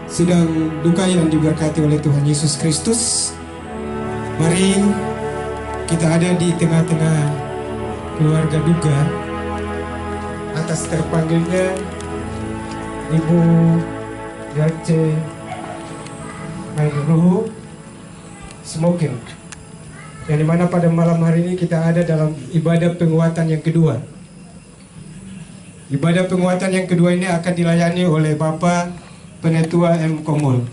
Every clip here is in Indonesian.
sidang duka yang diberkati oleh Tuhan Yesus Kristus. Mari kita ada di tengah-tengah keluarga duka atas terpanggilnya Ibu Yarce Mayruhu Smokin, yang dimana pada malam hari ini kita ada dalam ibadah penguatan yang kedua. Ibadah penguatan yang kedua ini akan dilayani oleh Bapak Penetua M. Komul.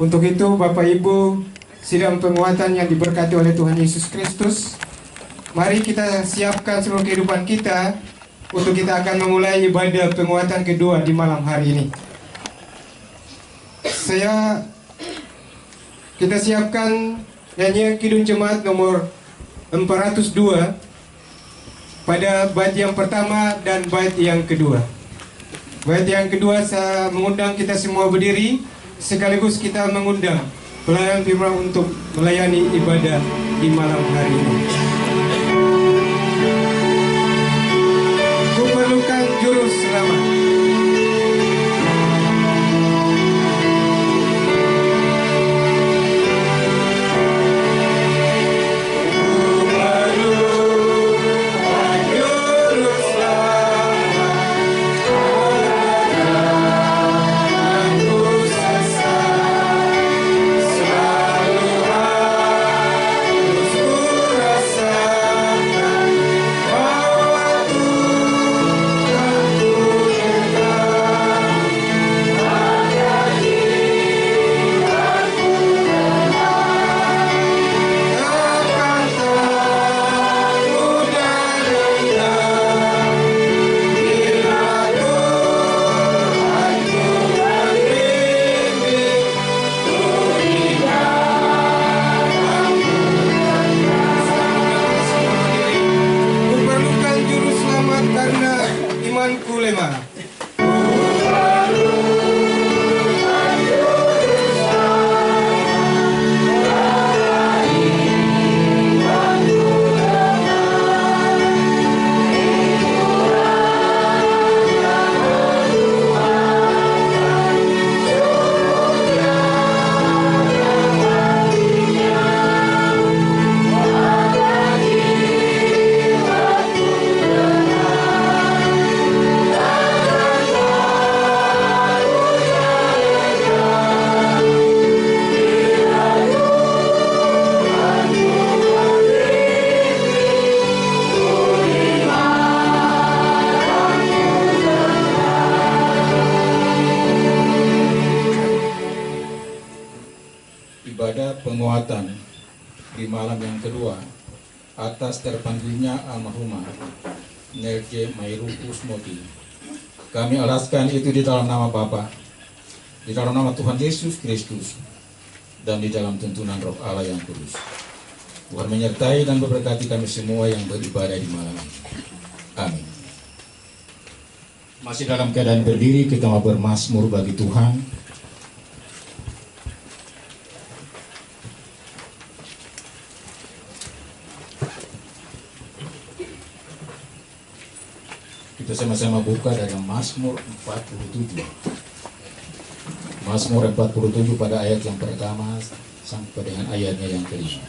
Untuk itu Bapak Ibu sidang penguatan yang diberkati oleh Tuhan Yesus Kristus, mari kita siapkan seluruh kehidupan kita untuk kita akan memulai ibadah penguatan kedua di malam hari ini. Kita siapkan nyanyian Kidung Jemaat nomor 402 pada bait yang pertama dan bait yang kedua. Bait yang kedua saya mengundang kita semua berdiri, sekaligus kita mengundang pelayan firman untuk melayani ibadah di malam hari ini. Kuperlukan juru selamat. Penguatan di malam yang kedua atas terpanggilnya almarhumah Yarce Mayruhu Smokin. Kami alaskan itu di dalam nama Bapa, di dalam nama Tuhan Yesus Kristus, dan di dalam tuntunan Roh Allah yang kudus. Tuhan menyertai dan memberkati kami semua yang beribadah di malam ini. Amin. Masih dalam keadaan berdiri, kita mau bermazmur bagi Tuhan. Kita sama-sama buka dari Mazmur 47. Mazmur 47 pada ayat yang pertama sampai dengan ayatnya yang kelima.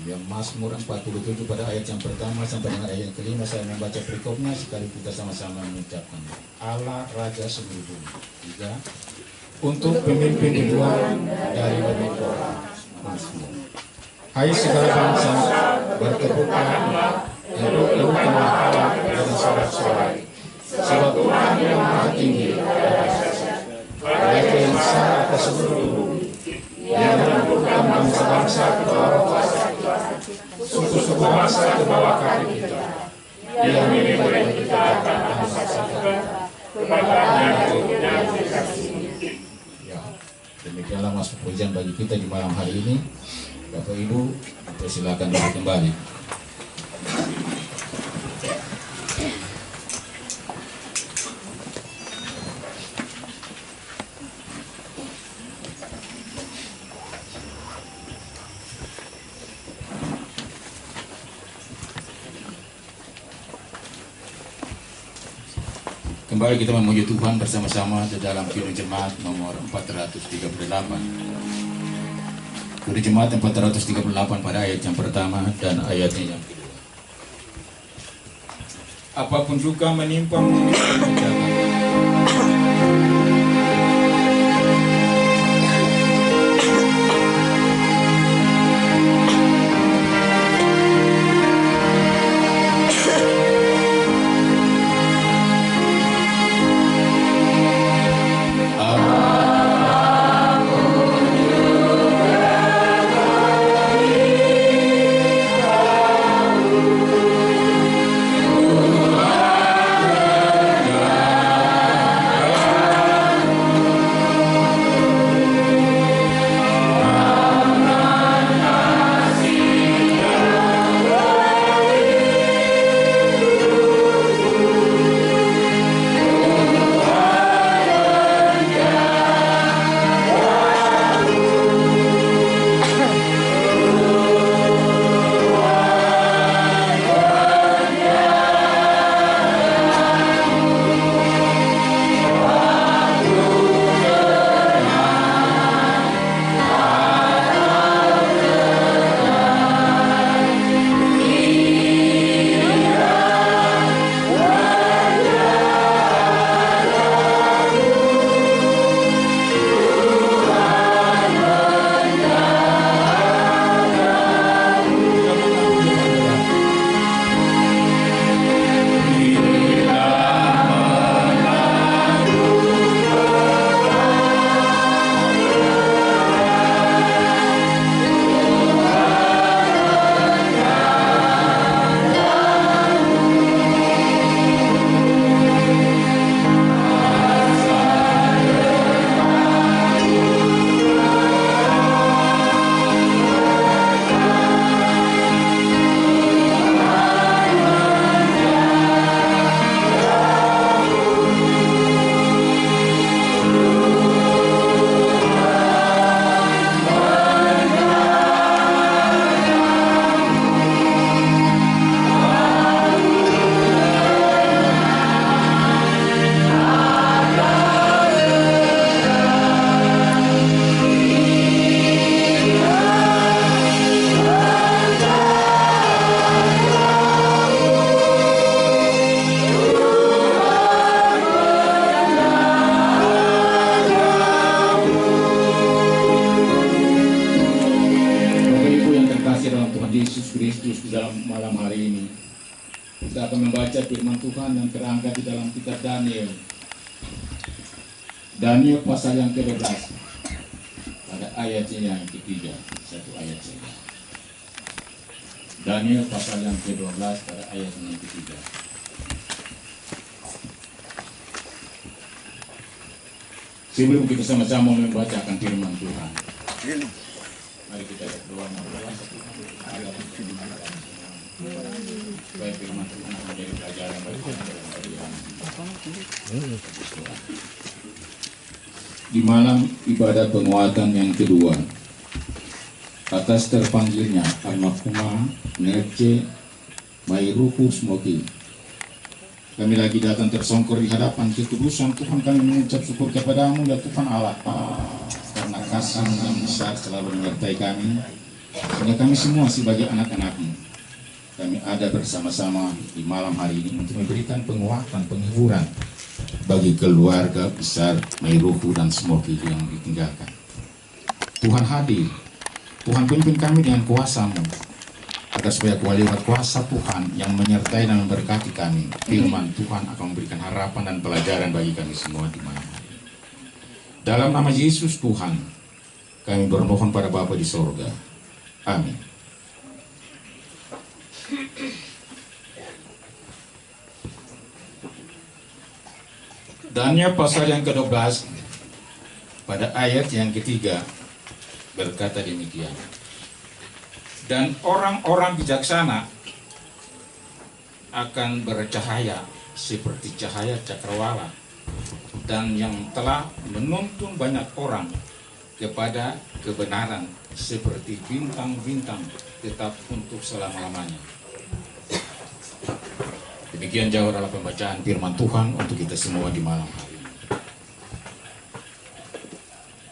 Ya, Mazmur 47 pada ayat yang pertama sampai dengan ayat yang kelima, saya membaca perikopnya sekali kita sama-sama mengucapkan. Allah Raja seluruh bumi. 3. Untuk pemimpin di luar dari banyak orang. Mazmur. Hai segala bangsa, bertepuklah untuk keluarlah Allah dan sorak-sorai. Sebab Tuhan yang maha tinggi Raja yang besar atas seluruh bumi. Dia mengumpulkan bangsa-bangsa ke bawah kuasa, suku-suku bangsa ke bawah kaki kita. Dia memiliki kita akan bangsa kita, kepadanya yang dikasihi. Ya, demikianlah masuk pujian bagi kita di malam hari ini. Bapak Ibu, silakan duduk kembali. Kembali kita memuji Tuhan bersama-sama di dalam Kidung Jemaat nomor 438. Kidung Jemaat 438 pada ayat yang pertama dan ayatnya yang kedua. Apapun juga menimpamu, jangan. Kita akan membaca firman Tuhan yang terangkat di dalam kitab Daniel. Daniel pasal yang ke-12 pada ayatnya yang ketiga, satu ayat saja. Daniel pasal yang ke-12 pada ayatnya yang ketiga. Sebelum kita sama-sama membacakan firman Tuhan, mari kita berdoa supaya firman Tuhan menjadi pelajaran bagi kita. Di malam ibadah penguatan yang kedua, atas terpanggilnya almarhumah Nerce Mairuku Smoki, kami lagi datang tersongkor di hadapan kekudusan Tuhan. Kami mengucap syukur kepadamu ya Tuhan Allah, karena kasih yang besar selalu menyertai kami, sehingga kami semua sebagai anak-anakmu, kami ada bersama-sama di malam hari ini untuk memberikan penguatan, penghiburan bagi keluarga besar Mairuku dan Smoki yang ditinggalkan. Tuhan hadir, Tuhan pimpin kami dengan kuasa-Mu, agar supaya lewat kuasa Tuhan yang menyertai dan memberkati kami, firman Tuhan akan memberikan harapan dan pelajaran bagi kami semua di malam hari. Dalam nama Yesus Tuhan, kami bermohon pada Bapa di sorga. Amin. Daniel pasal yang ke-12 pada ayat yang ketiga berkata demikian. Dan orang-orang bijaksana akan bercahaya seperti cahaya cakrawala, dan yang telah menuntun banyak orang kepada kebenaran seperti bintang-bintang tetap untuk selama-lamanya. Demikian jauh adalah pembacaan firman Tuhan untuk kita semua di malam hari ini.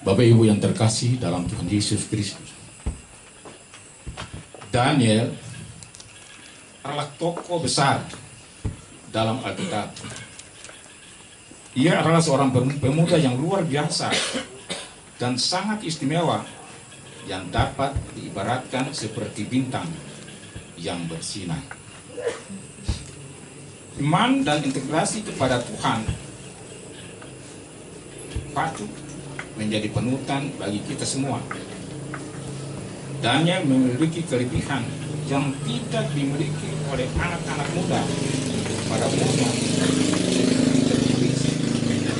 Bapak Ibu yang terkasih dalam Tuhan Yesus Kristus, Daniel adalah tokoh besar dalam Alkitab. Ia adalah seorang pemuda yang luar biasa dan sangat istimewa yang dapat diibaratkan seperti bintang yang bersinar. Iman dan integrasi kepada Tuhan patut menjadi panutan bagi kita semua. Daniel memiliki kelebihan yang tidak dimiliki oleh anak-anak muda pada umumnya,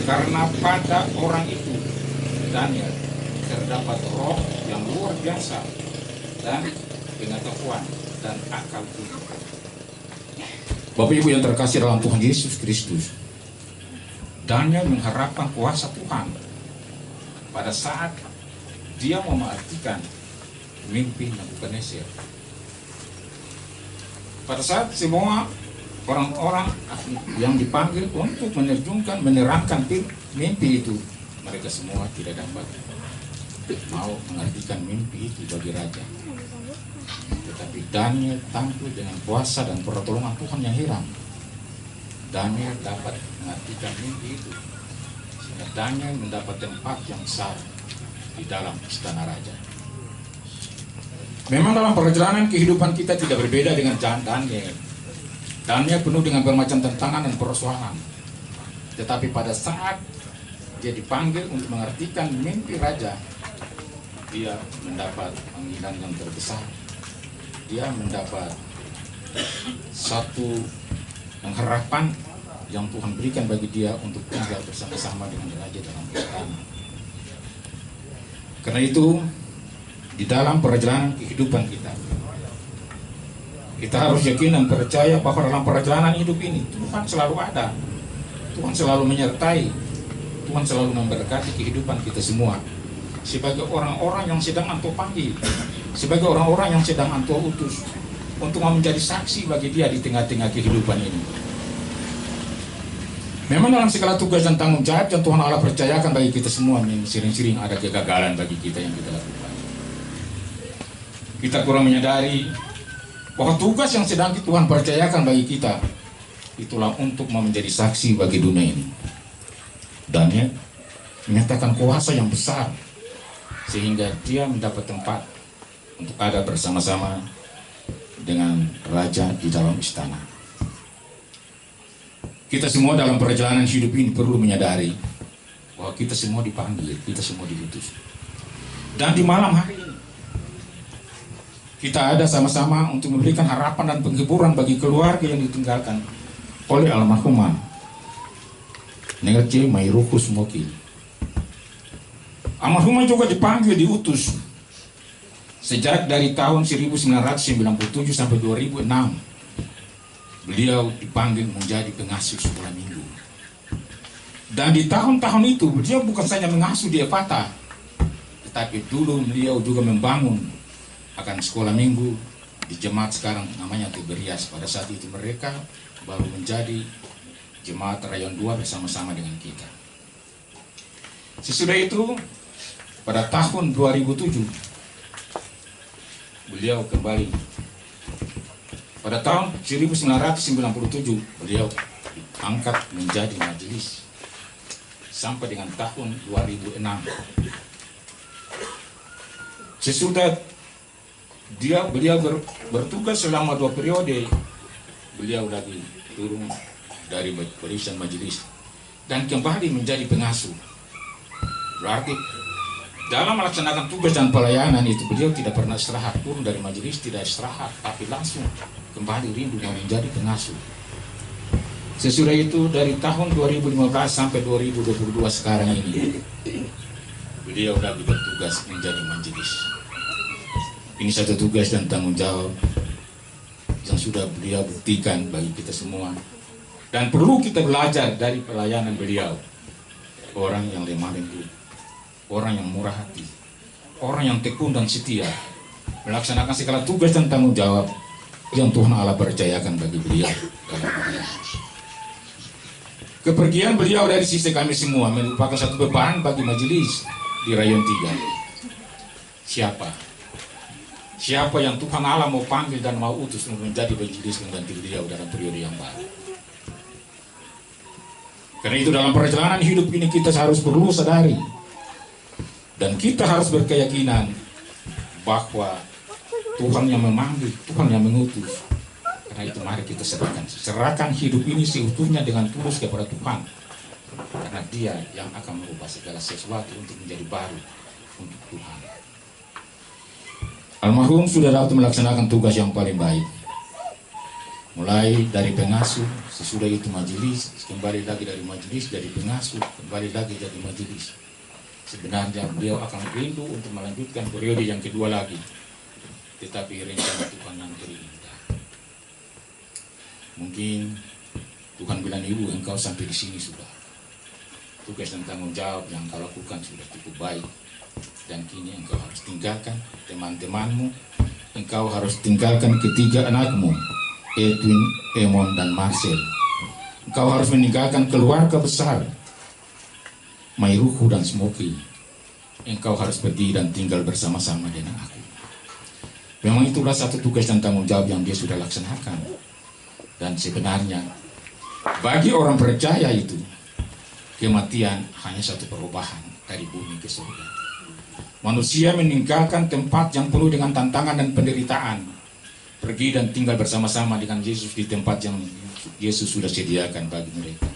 karena pada orang itu, Daniel, terdapat roh yang luar biasa dan pengetahuan dan akal budi. Bapak Ibu yang terkasih dalam Tuhan Yesus Kristus, Daniel mengharapkan kuasa Tuhan pada saat dia mengartikan mimpi Nebukadnezar. Pada saat semua orang-orang yang dipanggil untuk menerangkan mimpi itu, mereka semua tidak dapat mau mengartikan mimpi itu bagi raja. Tetapi Daniel tampil dengan kuasa dan pertolongan Tuhan yang heran. Daniel dapat mengartikan mimpi itu, sehingga Daniel mendapat tempat yang besar di dalam istana raja. Memang dalam perjalanan kehidupan kita tidak berbeda dengan Daniel. Daniel penuh dengan bermacam tantangan dan persoalan. Tetapi pada saat dia dipanggil untuk mengartikan mimpi raja, dia mendapat panggilan yang terbesar. Dia mendapat satu pengharapan yang Tuhan berikan bagi dia untuk tinggal bersama-sama dengan raja dalam istana. Karena itu, di dalam perjalanan kehidupan kita harus yakin dan percaya bahwa dalam perjalanan hidup ini Tuhan selalu ada, Tuhan selalu menyertai, Tuhan selalu memberkati kehidupan kita semua. Sebagai orang-orang yang sedang Engkau panggil, sebagai orang-orang yang sedang Engkau utus untuk menjadi saksi bagi Dia di tengah-tengah kehidupan ini. Memang dalam segala tugas dan tanggung jawab yang Tuhan Allah percayakan bagi kita semua, sering-sering ada kegagalan bagi kita yang kita lakukan. Kita kurang menyadari bahwa tugas yang sedang Tuhan percayakan bagi kita itulah untuk menjadi saksi bagi dunia ini. Daniel menyatakan kuasa yang besar sehingga dia mendapat tempat untuk ada bersama-sama dengan raja di dalam istana. Kita semua dalam perjalanan hidup ini perlu menyadari bahwa kita semua dipanggil, kita semua diutus. Dan di malam hari ini kita ada sama-sama untuk memberikan harapan dan penghiburan bagi keluarga yang ditinggalkan oleh almarhumah Nerje Mairukus Moki. Almarhumah juga dipanggil, diutus sejak dari tahun 1997 sampai 2006. Beliau dipanggil menjadi pengasuh sekolah minggu. Dan di tahun-tahun itu beliau bukan saja mengasuh di Epata, tetapi dulu beliau juga membangun akan sekolah minggu di jemaat sekarang namanya Tiberias. Pada saat itu mereka baru menjadi jemaat rayon 2 bersama-sama dengan kita. Sesudah itu pada tahun 2007 beliau kembali. Pada tahun 1997 beliau angkat menjadi majelis sampai dengan tahun 2006. Sesudah beliau bertugas selama 2 periode, beliau lagi turun dari barisan majelis dan kembali menjadi pengasuh. Berarti dalam melaksanakan tugas dan pelayanan itu beliau tidak pernah istirahat, turun dari majelis tidak istirahat, tapi langsung kembali rindu mau menjadi pengasuh. Sesudah itu dari tahun 2015 sampai 2022 sekarang ini beliau lagi bertugas menjadi majelis. Ini satu tugas dan tanggung jawab yang sudah beliau buktikan bagi kita semua, dan perlu kita belajar dari pelayanan beliau. Orang yang lemah lembut, orang yang murah hati, orang yang tekun dan setia, melaksanakan segala tugas dan tanggung jawab yang Tuhan Allah percayakan bagi beliau dalam Kepergian beliau dari sisi kami semua merupakan satu beban bagi majelis di Rayon 3. Siapa yang Tuhan Allah mau panggil dan mau utus untuk menjadi majelis mengganti beliau dalam periode yang baru. Karena itu dalam perjalanan hidup ini kita harus perlu sadari dan kita harus berkeyakinan bahwa Tuhan yang memanggil, Tuhan yang mengutus. Karena itu mari kita serahkan hidup ini seutuhnya dengan tulus kepada Tuhan. Karena Dia yang akan merubah segala sesuatu untuk menjadi baru untuk Tuhan. Almarhum sudah dapat melaksanakan tugas yang paling baik. Mulai dari pengasuh, sesudah itu majelis, kembali lagi dari majelis, dari pengasuh, kembali lagi dari majelis. Sebenarnya beliau akan rindu untuk melanjutkan periode yang kedua lagi. Tetapi rencana Tuhan yang terindah. Mungkin Tuhan bilang, ibu engkau sampai di sini sudah. Tugas dan tanggung jawab yang kau lakukan sudah cukup baik. Dan kini engkau harus tinggalkan teman-temanmu. Engkau harus tinggalkan ketiga anakmu, Edwin, Emon, dan Marcel. Engkau harus meninggalkan keluarga besar, Mairuku dan Smoky. Engkau harus pergi dan tinggal bersama-sama dengan aku. Memang itulah satu tugas dan tanggung jawab yang dia sudah laksanakan. Dan sebenarnya bagi orang percaya itu kematian hanya satu perubahan dari bumi ke surga. Manusia meninggalkan tempat yang penuh dengan tantangan dan penderitaan, pergi dan tinggal bersama-sama dengan Yesus di tempat yang Yesus sudah sediakan bagi mereka.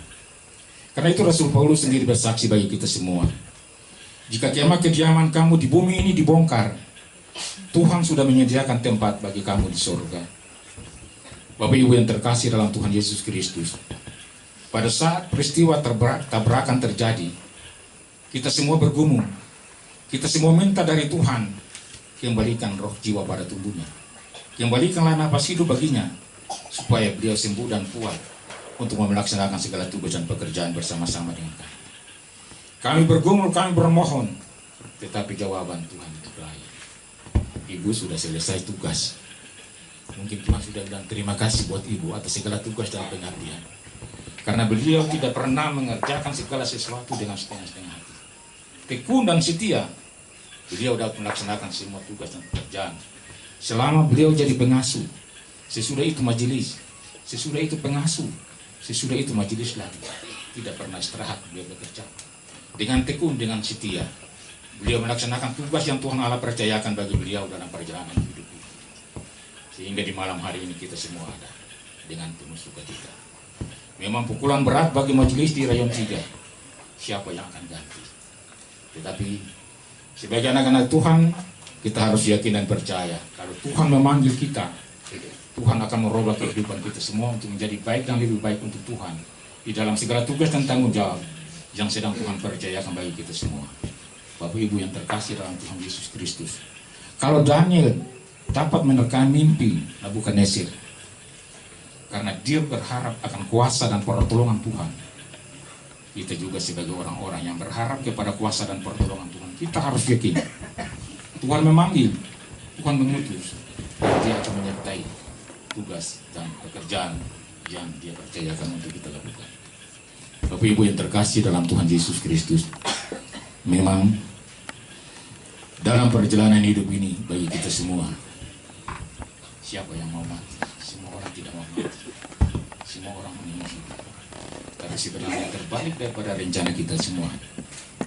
Karena itu Rasul Paulus sendiri bersaksi bagi kita semua, jika kemah kediaman kamu di bumi ini dibongkar, Tuhan sudah menyediakan tempat bagi kamu di surga. Bapak Ibu yang terkasih dalam Tuhan Yesus Kristus, pada saat peristiwa tabrakan terjadi, kita semua bergumul, kita semua minta dari Tuhan, kembalikan roh jiwa pada tubuhnya, kembalikanlah napas hidup baginya, supaya beliau sembuh dan kuat untuk melaksanakan segala tugas dan pekerjaan bersama-sama dengan kami. Kami bergumul, kami bermohon, tetapi jawaban Tuhan itu lain. Ibu sudah selesai tugas. Mungkin Tuhan sudah bilang terima kasih buat ibu atas segala tugas dan pengabdian. Karena beliau tidak pernah mengerjakan segala sesuatu dengan setengah-setengah hati. Tekun dan setia, beliau dapat melaksanakan semua tugas dan pekerjaan. Selama beliau jadi pengasuh, sesudah itu majelis, sesudah itu pengasuh, sesudah itu majelis lagi. Tidak pernah istirahat beliau bekerja. Dengan tekun, dengan setia, beliau melaksanakan tugas yang Tuhan Allah percayakan bagi beliau dalam perjalanan hidup. Sehingga di malam hari ini kita semua ada dengan penuh sukacita. Memang pukulan berat bagi majelis di Rayon 3. Siapa yang akan ganti? Tetapi sebagai anak-anak Tuhan, kita harus yakin dan percaya kalau Tuhan memanggil kita, Tuhan akan merubah kehidupan kita semua untuk menjadi baik dan lebih baik untuk Tuhan di dalam segala tugas dan tanggung jawab yang sedang Tuhan percayakan bagi kita semua. Bapak Ibu yang terkasih dalam Tuhan Yesus Kristus, kalau Daniel dapat menerka mimpi Nebukadnezar karena dia berharap akan kuasa dan pertolongan Tuhan, kita juga sebagai orang-orang yang berharap kepada kuasa dan pertolongan Tuhan, kita harus yakin Tuhan memanggil, Tuhan mengutus, Dia akan menyertai tugas dan pekerjaan yang Dia percayakan untuk kita lakukan. Bapak Ibu yang terkasih dalam Tuhan Yesus Kristus, memang dalam perjalanan hidup ini bagi kita semua, siapa yang mau mati? Semua orang tidak mau mati. Semua orang ingin hidup. Tapi sebenarnya terbalik daripada rencana kita semua,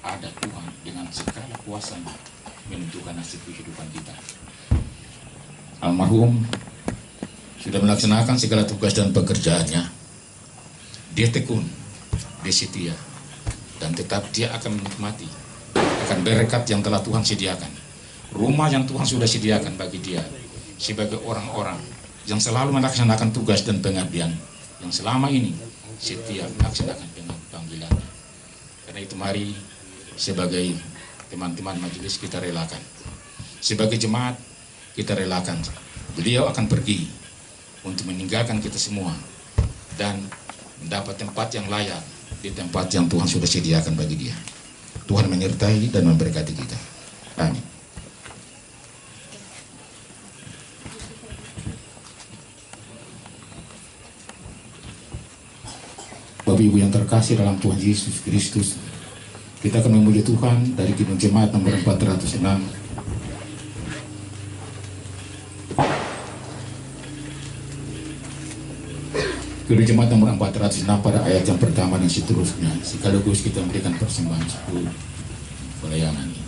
ada Tuhan dengan segala kuasanya menentukan nasib kehidupan kita. Almarhum sudah melaksanakan segala tugas dan pekerjaannya. Dia tekun, dia setia, dan tetap dia akan menikmati akan berkat yang telah Tuhan sediakan. Rumah yang Tuhan sudah sediakan bagi dia sebagai orang-orang yang selalu melaksanakan tugas dan pengabdian, yang selama ini setia melaksanakan panggilan. Karena itu mari sebagai teman-teman majelis kita relakan, sebagai jemaat kita relakan. Beliau akan pergi untuk meninggalkan kita semua dan mendapat tempat yang layak di tempat yang Tuhan sudah sediakan bagi dia. Tuhan menyertai dan memberkati kita. Amin. Bapak Ibu yang terkasih dalam Tuhan Yesus Kristus, kita akan memuji Tuhan dari Kidung Jemaat nomor 406. Kidung Jemaat nomor 406 pada ayat yang pertama dan seterusnya, sekaligus kita memberikan persembahan 10 pelayanan ini.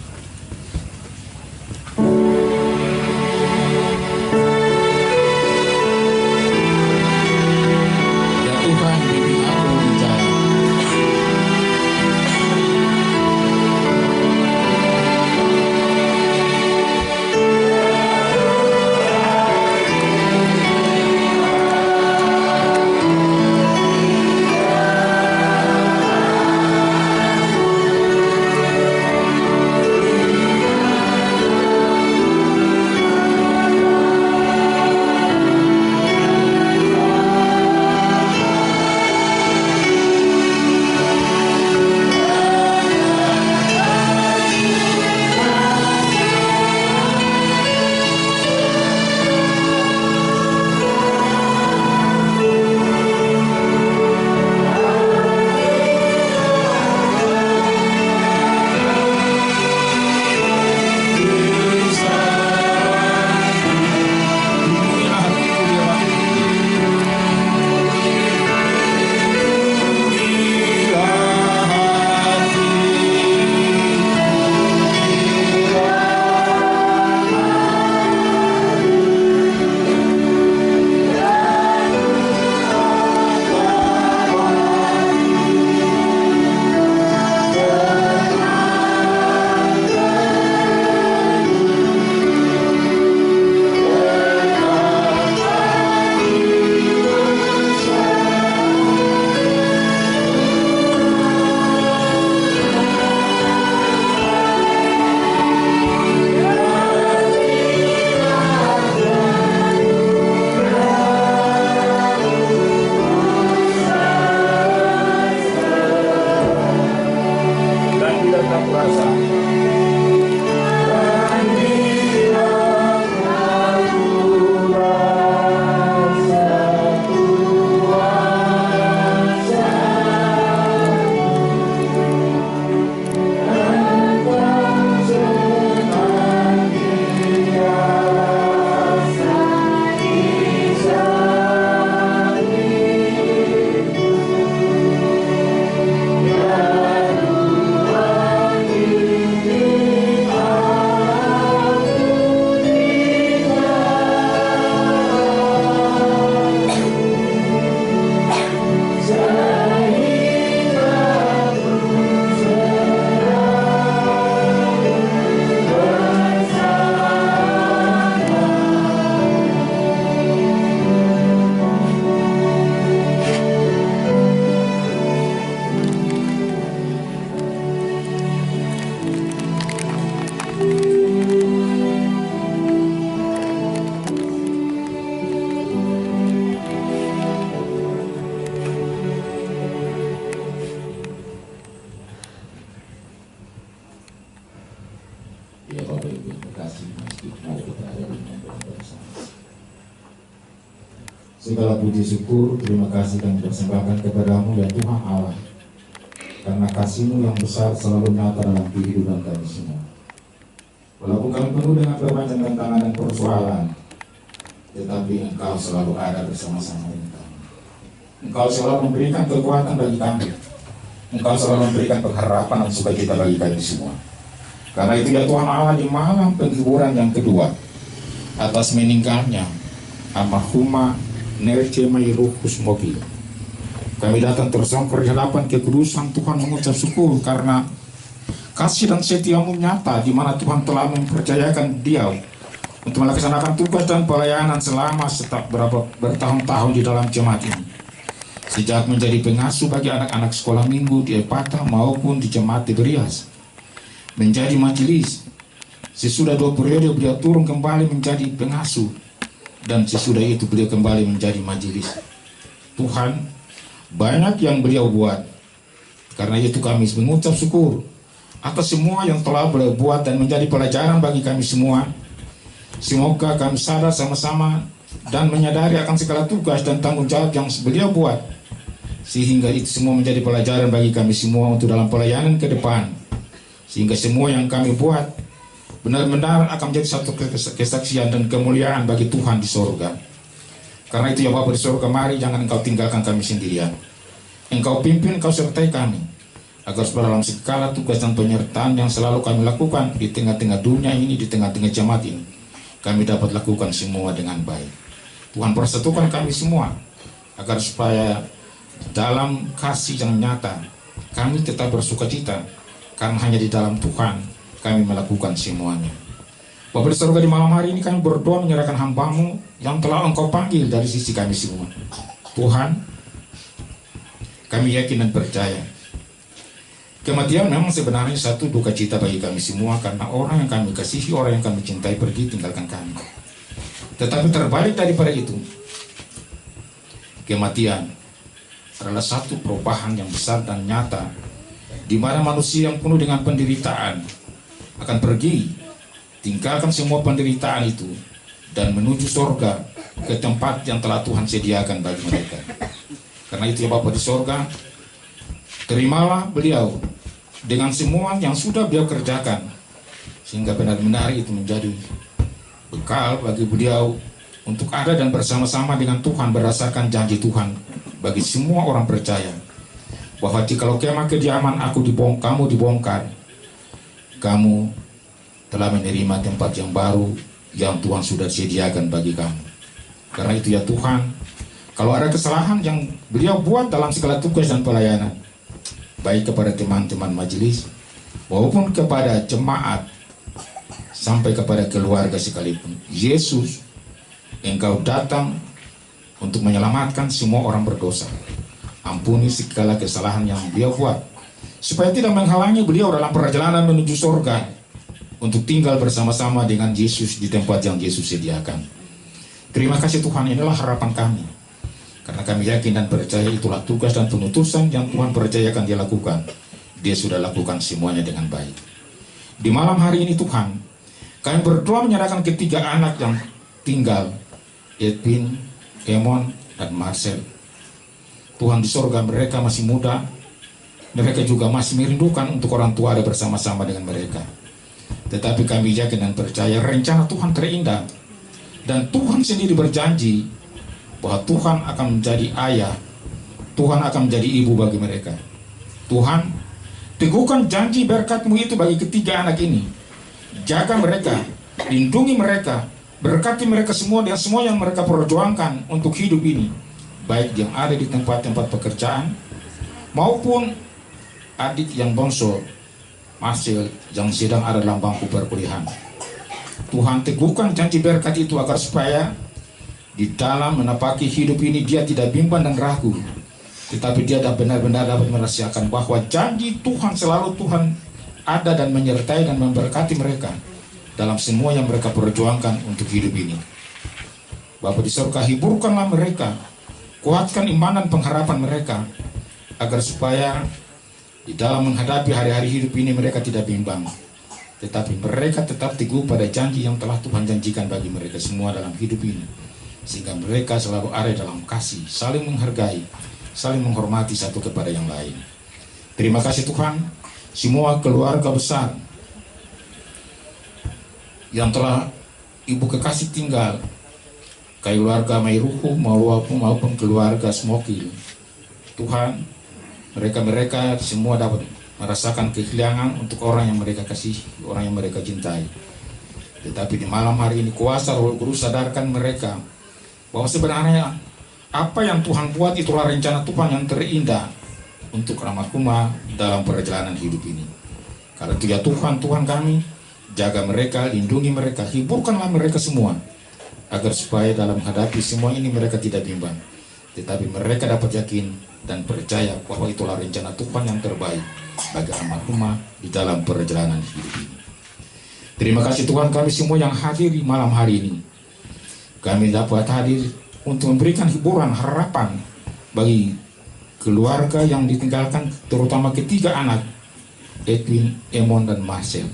Segala puji syukur, terima kasih kami persembahkan kepadamu ya Tuhan Allah, karena kasih-Mu yang besar selalu nyata dalam kehidupan kami semua. Walaupun kami penuh dengan berbagai tantangan dan persoalan, tetapi Engkau selalu ada bersama-sama dengan kami. Engkau selalu memberikan kekuatan bagi kami. Engkau selalu memberikan pengharapan dan sukacita bagi kami semua. Karena itu ya Tuhan Allah, di malam penghiburan yang kedua atas meninggalnya almarhumah Nerje Mairukus Mogi, kami datang tersongkor di hadapan kekudusan Tuhan mengucap syukur karena kasih dan setia-Mu nyata, di mana Tuhan telah mempercayakan dia untuk melaksanakan tugas dan pelayanan selama bertahun-tahun di dalam jemaat ini. Sejak menjadi pengasuh bagi anak-anak sekolah minggu di Epata maupun di jemaat di Berias, menjadi majelis. Sesudah 2 periode beliau turun kembali menjadi pengasuh, dan sesudah itu beliau kembali menjadi majelis. Tuhan, banyak yang beliau buat. Karena itu kami mengucap syukur atas semua yang telah beliau buat dan menjadi pelajaran bagi kami semua. Semoga kami sadar sama-sama dan menyadari akan segala tugas dan tanggung jawab yang beliau buat, sehingga itu semua menjadi pelajaran bagi kami semua untuk dalam pelayanan ke depan, sehingga semua yang kami buat benar-benar akan menjadi satu kesaksian dan kemuliaan bagi Tuhan di sorga. Karena itu ya Bapa di sorga, mari jangan Engkau tinggalkan kami sendirian. Engkau pimpin, Engkau sertai kami, agar dalam segala tugas dan penyertaan yang selalu kami lakukan di tengah-tengah dunia ini, di tengah-tengah jemaat ini, kami dapat lakukan semua dengan baik. Tuhan persatukan kami semua, agar supaya dalam kasih yang nyata kami tetap bersuka cita, karena hanya di dalam Tuhan kami melakukan semuanya. Bapa di surga, di malam hari ini kami berdoa menyerahkan hamba-Mu yang telah Engkau panggil dari sisi kami semua. Tuhan, kami yakin dan percaya kematian memang sebenarnya satu duka cita bagi kami semua, karena orang yang kami kasihi, orang yang kami cintai pergi tinggalkan kami. Tetapi terbalik daripada itu, kematian adalah satu perubahan yang besar dan nyata, di mana manusia yang penuh dengan penderitaan akan pergi, tinggalkan semua penderitaan itu, dan menuju surga, ke tempat yang telah Tuhan sediakan bagi mereka. Karena itu ya Bapa di surga, terimalah beliau dengan semua yang sudah beliau kerjakan, sehingga benar-benar itu menjadi bekal bagi beliau untuk ada dan bersama-sama dengan Tuhan berdasarkan janji Tuhan bagi semua orang percaya, bahwa jikalau kemah kediaman aku kamu dibongkar, kamu telah menerima tempat yang baru yang Tuhan sudah sediakan bagi kamu. Karena itu ya Tuhan, kalau ada kesalahan yang beliau buat dalam segala tugas dan pelayanan, baik kepada teman-teman majelis maupun kepada jemaat sampai kepada keluarga sekalipun, Yesus, Engkau datang untuk menyelamatkan semua orang berdosa. Ampuni segala kesalahan yang beliau buat, supaya tidak menghalangi beliau dalam perjalanan menuju surga untuk tinggal bersama-sama dengan Yesus di tempat yang Yesus sediakan. Terima kasih Tuhan, inilah harapan kami, karena kami yakin dan percaya itulah tugas dan penutusan yang Tuhan percayakan dia lakukan. Dia sudah lakukan semuanya dengan baik. Di malam hari ini Tuhan, kami berdoa menyerahkan ketiga anak yang tinggal, Edwin, Emon, dan Marcel. Tuhan di surga, mereka masih muda, mereka juga masih merindukan untuk orang tua ada bersama-sama dengan mereka. Tetapi kami yakin dan percaya rencana Tuhan terindah, dan Tuhan sendiri berjanji bahwa Tuhan akan menjadi ayah, Tuhan akan menjadi ibu bagi mereka. Tuhan, teguhkan janji berkat-Mu itu bagi ketiga anak ini. Jaga mereka, lindungi mereka, berkati mereka semua dan semua yang mereka perjuangkan untuk hidup ini, baik yang ada di tempat-tempat pekerjaan maupun adik yang bongso Marcel yang sedang ada dalam bangku perkuliahan. Tuhan, teguhkan janji berkat itu agar supaya di dalam menapaki hidup ini dia tidak bimbang dan ragu, tetapi dia benar-benar dapat merasakan bahwa janji Tuhan selalu Tuhan ada dan menyertai dan memberkati mereka dalam semua yang mereka perjuangkan untuk hidup ini. Bapa di surga, hiburkanlah mereka, kuatkan iman dan pengharapan mereka, agar supaya di dalam menghadapi hari-hari hidup ini mereka tidak bimbang, tetapi mereka tetap teguh pada janji yang telah Tuhan janjikan bagi mereka semua dalam hidup ini, sehingga mereka selalu ada dalam kasih, saling menghargai, saling menghormati satu kepada yang lain. Terima kasih Tuhan, semua keluarga besar yang telah Ibu kekasih tinggal, keluarga Mairuhu maupun keluarga Smokil, Tuhan, mereka semua dapat merasakan kehilangan untuk orang yang mereka kasih, orang yang mereka cintai. Tetapi di malam hari ini kuasa Roh Kudus sadarkan mereka bahwa sebenarnya apa yang Tuhan buat itulah rencana Tuhan yang terindah untuk almarhumah dalam perjalanan hidup ini. Karena itu ya Tuhan, Tuhan kami, jaga mereka, lindungi mereka, hiburkanlah mereka semua, agar supaya dalam menghadapi semua ini mereka tidak bimbang, tetapi mereka dapat yakin dan percaya bahwa itulah rencana Tuhan yang terbaik bagi almarhumah di dalam perjalanan hidup ini. Terima kasih Tuhan, kami semua yang hadir di malam hari ini, kami dapat hadir untuk memberikan hiburan, harapan bagi keluarga yang ditinggalkan, terutama ketiga anak, Edwin, Emon, dan Marcel.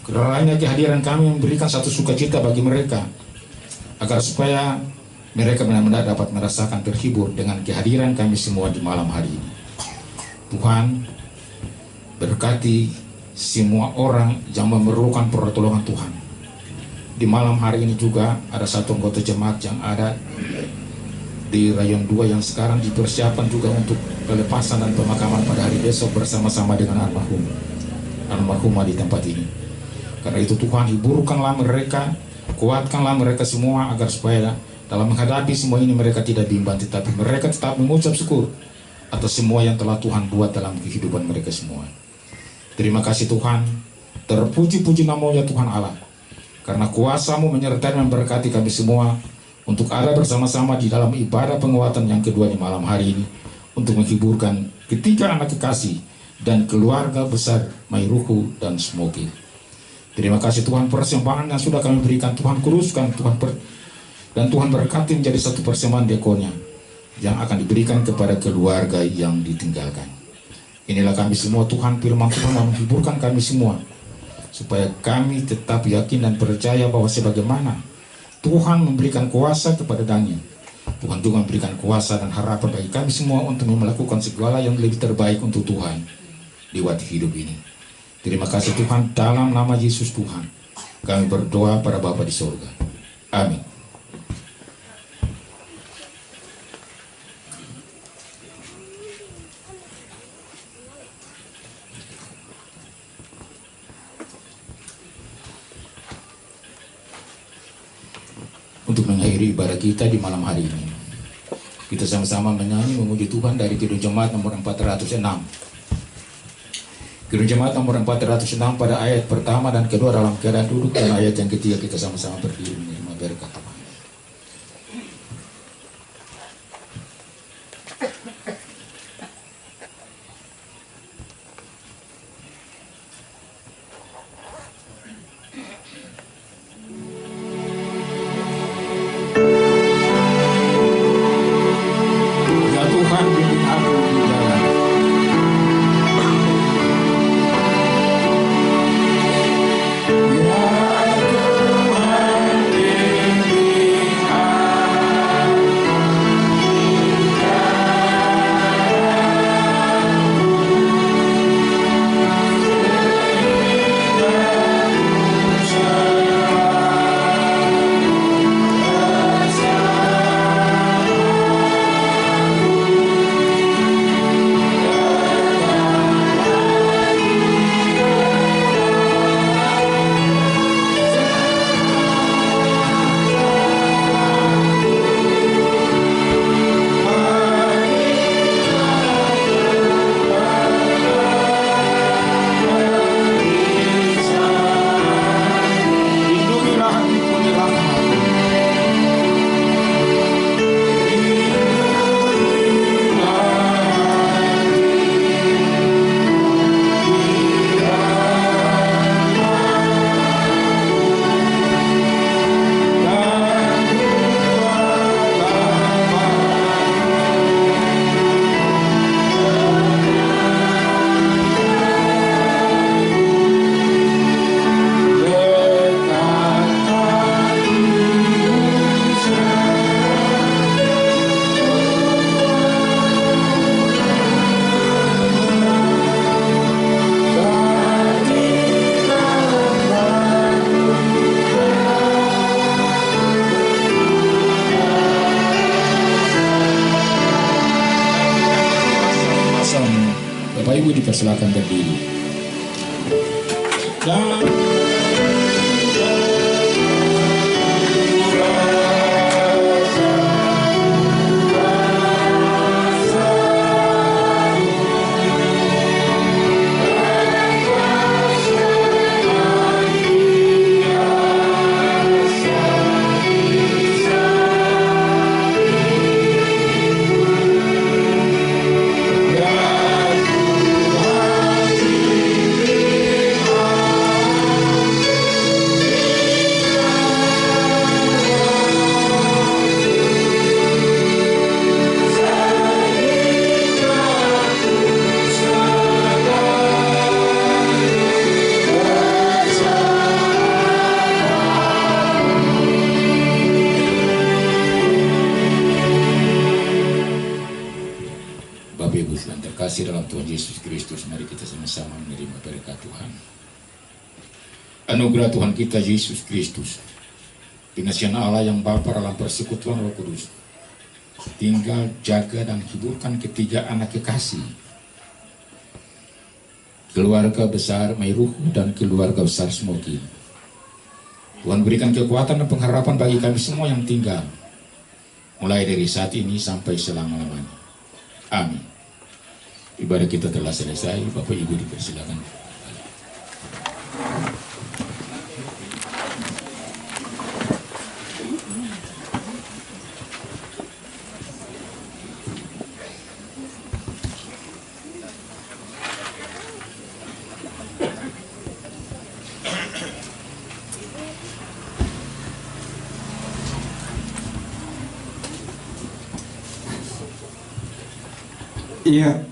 Kerana kehadiran kami memberikan satu sukacita bagi mereka, agar supaya mereka benar-benar dapat merasakan terhibur dengan kehadiran kami semua di malam hari ini. Tuhan, berkati semua orang yang memerlukan pertolongan Tuhan. Di malam hari ini juga ada satu anggota jemaat yang ada di Rayon 2 yang sekarang dipersiapkan juga untuk pelepasan dan pemakaman pada hari besok bersama-sama dengan almarhumah di tempat ini. Karena itu Tuhan, hiburkanlah mereka, kuatkanlah mereka semua agar supaya dalam menghadapi semua ini mereka tidak bimbang, tetapi mereka tetap mengucap syukur atas semua yang telah Tuhan buat dalam kehidupan mereka semua. Terima kasih Tuhan, terpuji-puji namanya Tuhan Allah, karena kuasa-Mu menyertai dan memberkati kami semua untuk ada bersama-sama di dalam ibadah penguatan yang kedua di malam hari ini, untuk menghiburkan ketiga anak kekasih dan keluarga besar Mairuhu dan Smoky. Terima kasih Tuhan, persembahan yang sudah kami berikan Tuhan kuruskan, dan Tuhan berkati menjadi satu persembahan diakonia yang akan diberikan kepada keluarga yang ditinggalkan. Inilah kami semua Tuhan, firman Tuhan yang menghiburkan kami semua, supaya kami tetap yakin dan percaya bahwa sebagaimana Tuhan memberikan kuasa kepada Daniel, Tuhan juga memberikan kuasa dan harapan bagi kami semua untuk melakukan segala yang lebih terbaik untuk Tuhan di waktu hidup ini. Terima kasih Tuhan, dalam nama Yesus Tuhan kami berdoa pada Bapa di surga. Amin. Untuk mengakhiri ibadah kita di malam hari ini, kita sama-sama menyanyi memuji Tuhan dari Kidung Jemaat nomor 406. Kidung Jemaat nomor 406 pada ayat pertama dan kedua dalam keadaan duduk, dan ayat yang ketiga kita sama-sama berdiri menerima berkat Tuhan. Bapak Ibu dipersilakan berdiri. anugerah Tuhan kita Yesus Kristus, pengasihan Allah yang Bapa dalam persekutuan Roh Kudus, tinggal, jaga, dan hiburkan ketiga anak kekasih, keluarga besar Mairuku dan keluarga besar Smoky. Tuhan berikan kekuatan dan pengharapan bagi kami semua yang tinggal, mulai dari saat ini sampai selama-lamanya. Amin. Ibadah kita telah selesai. Bapak Ibu dipersilakan. Iya,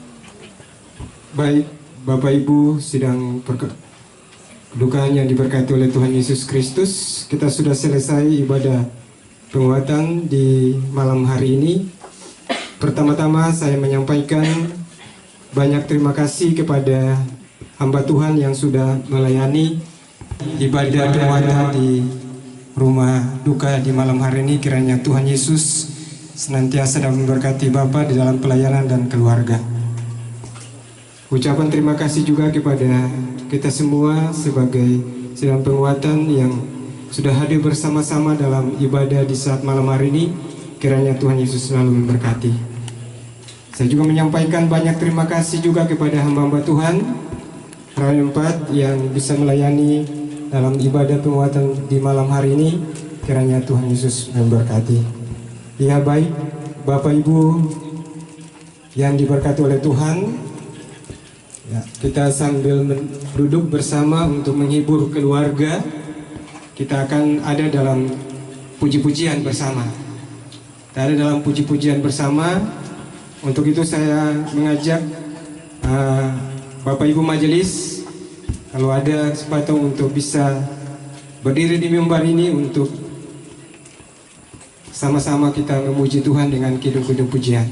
baik Bapak Ibu sidang kedukaan yang diberkati oleh Tuhan Yesus Kristus, kita sudah selesai ibadah penguatan di malam hari ini. Pertama-tama saya menyampaikan banyak terima kasih kepada hamba Tuhan yang sudah melayani ibadah penguatan di rumah duka di malam hari ini. Kiranya Tuhan Yesus senantiasa dapat memberkati Bapak di dalam pelayanan dan keluarga. Ucapan terima kasih juga kepada kita semua sebagai sidang penguatan yang sudah hadir bersama-sama dalam ibadah di saat malam hari ini. Kiranya Tuhan Yesus selalu memberkati. Saya juga menyampaikan banyak terima kasih juga kepada hamba-hamba Tuhan Rayon 4 yang bisa melayani dalam ibadah penguatan di malam hari ini. Kiranya Tuhan Yesus memberkati. Ya baik, Bapak Ibu yang diberkati oleh Tuhan, ya, kita sambil duduk bersama untuk menghibur keluarga. Kita akan ada dalam puji-pujian bersama. Kita ada dalam puji-pujian bersama. Untuk itu saya mengajak Bapak Ibu majelis, kalau ada kesempatan untuk bisa berdiri di mimbar ini untuk sama-sama kita memuji Tuhan dengan kidung-kidung pujian.